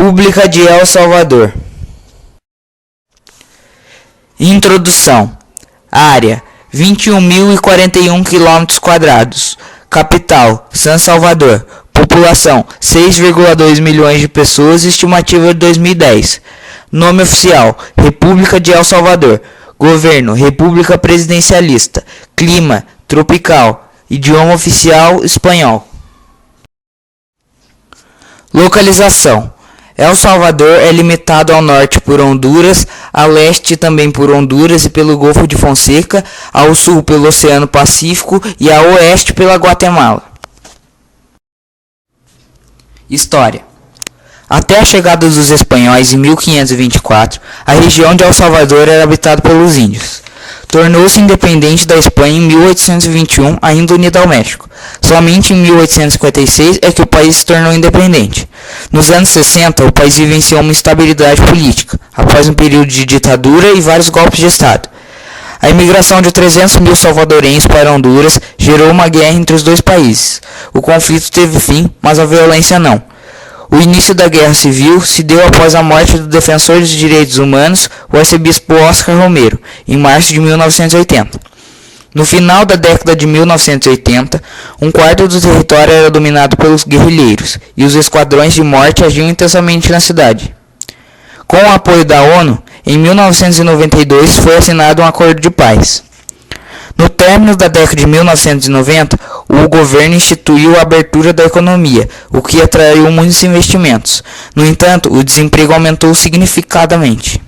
República de El Salvador. Introdução. Área: 21.041 km². Capital: San Salvador. População: 6,2 milhões de pessoas, estimativa de 2010. Nome oficial: República de El Salvador. Governo: República Presidencialista. Clima: tropical. Idioma oficial: espanhol. Localização: El Salvador é limitado ao norte por Honduras, a leste também por Honduras e pelo Golfo de Fonseca, ao sul pelo Oceano Pacífico e a oeste pela Guatemala. História: até a chegada dos espanhóis em 1524, a região de El Salvador era habitada pelos índios. Tornou-se independente da Espanha em 1821, ainda unida ao México. Somente em 1856 é que o país se tornou independente. Nos anos 60, o país vivenciou uma instabilidade política, após um período de ditadura e vários golpes de Estado. A imigração de 300 mil salvadorenhos para Honduras gerou uma guerra entre os dois países. O conflito teve fim, mas a violência não. O início da Guerra Civil se deu após a morte do defensor dos direitos humanos, o arcebispo Oscar Romero, em março de 1980. No final da década de 1980, um quarto do território era dominado pelos guerrilheiros, e os esquadrões de morte agiam intensamente na cidade. Com o apoio da ONU, em 1992 foi assinado um acordo de paz. No término da década de 1990, o governo instituiu a abertura da economia, o que atraiu muitos investimentos. No entanto, o desemprego aumentou significativamente.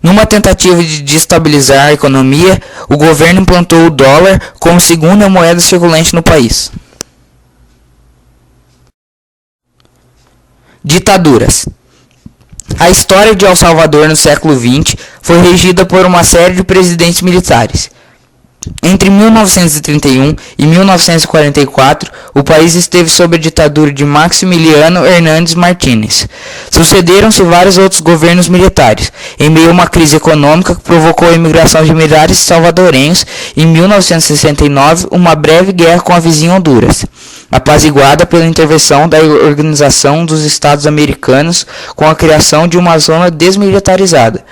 Numa tentativa de destabilizar a economia, o governo implantou o dólar como segunda moeda circulante no país. Ditaduras. A história de El Salvador no século XX foi regida por uma série de presidentes militares. Entre 1931 e 1944, o país esteve sob a ditadura de Maximiliano Hernández Martínez. Sucederam-se vários outros governos militares, em meio a uma crise econômica que provocou a imigração de milhares de salvadorenhos. Em 1969, uma breve guerra com a vizinha Honduras, apaziguada pela intervenção da Organização dos Estados Americanos com a criação de uma zona desmilitarizada.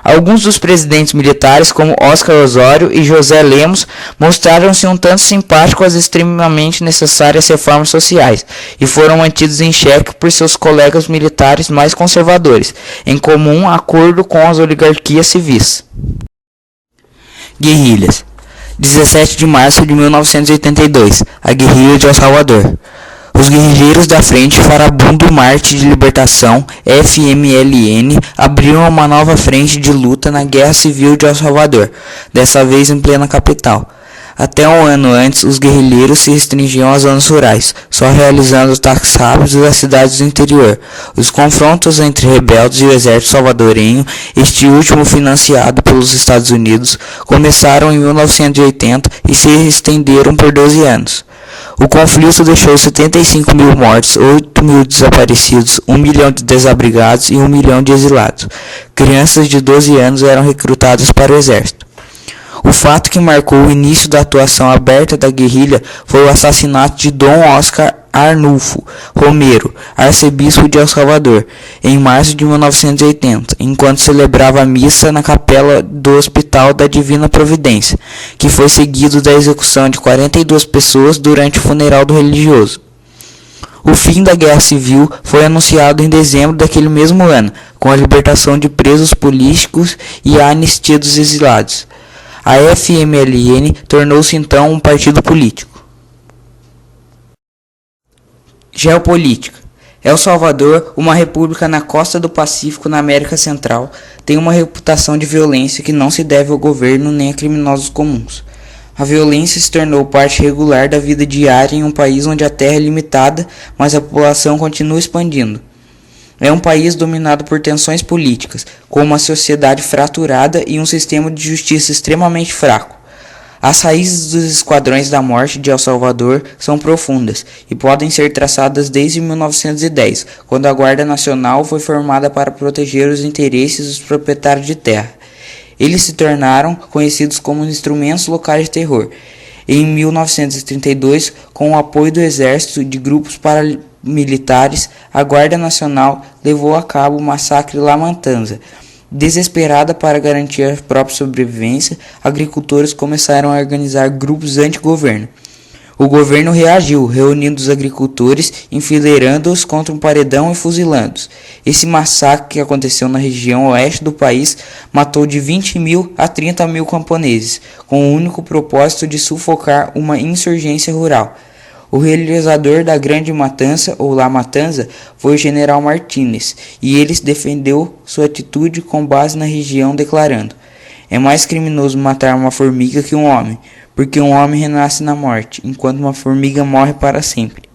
Alguns dos presidentes militares, como Oscar Osório e José Lemos, mostraram-se um tanto simpáticos às extremamente necessárias reformas sociais e foram mantidos em xeque por seus colegas militares mais conservadores, em comum acordo com as oligarquias civis. Guerrilhas. 17 de março de 1982, a guerrilha de El Salvador. Os guerrilheiros da Frente Farabundo Marte de Libertação, FMLN, abriram uma nova frente de luta na Guerra Civil de El Salvador, dessa vez em plena capital. Até um ano antes, os guerrilheiros se restringiam às zonas rurais, só realizando ataques rápidos das cidades do interior. Os confrontos entre rebeldes e o exército salvadorenho, este último financiado pelos Estados Unidos, começaram em 1980 e se estenderam por 12 anos. O conflito deixou 75 mil mortos, 8 mil desaparecidos, 1 milhão de desabrigados e 1 milhão de exilados. Crianças de 12 anos eram recrutadas para o exército. O fato que marcou o início da atuação aberta da guerrilha foi o assassinato de Dom Oscar Arnulfo Romero, arcebispo de El Salvador, em março de 1980, enquanto celebrava a missa na capela do Hospital da Divina Providência, que foi seguido da execução de 42 pessoas durante o funeral do religioso. O fim da Guerra Civil foi anunciado em dezembro daquele mesmo ano, com a libertação de presos políticos e a anistia dos exilados. A FMLN tornou-se então um partido político. Geopolítica. El Salvador, uma república na costa do Pacífico na América Central, tem uma reputação de violência que não se deve ao governo nem a criminosos comuns. A violência se tornou parte regular da vida diária em um país onde a terra é limitada, mas a população continua expandindo. É um país dominado por tensões políticas, com uma sociedade fraturada e um sistema de justiça extremamente fraco. As raízes dos esquadrões da morte de El Salvador são profundas e podem ser traçadas desde 1910, quando a Guarda Nacional foi formada para proteger os interesses dos proprietários de terra. Eles se tornaram conhecidos como instrumentos locais de terror. Em 1932, com o apoio do exército de grupos militares, a Guarda Nacional levou a cabo o massacre La Matanza. Desesperada para garantir a própria sobrevivência, agricultores começaram a organizar grupos anti-governo. O governo reagiu, reunindo os agricultores, enfileirando-os contra um paredão e fuzilando-os. Esse massacre, que aconteceu na região oeste do país, matou de 20 mil a 30 mil camponeses, com o único propósito de sufocar uma insurgência rural. O realizador da Grande Matança, ou La Matanza, foi o general Martínez, e ele defendeu sua atitude com base na região, declarando: "É mais criminoso matar uma formiga que um homem, porque um homem renasce na morte, enquanto uma formiga morre para sempre."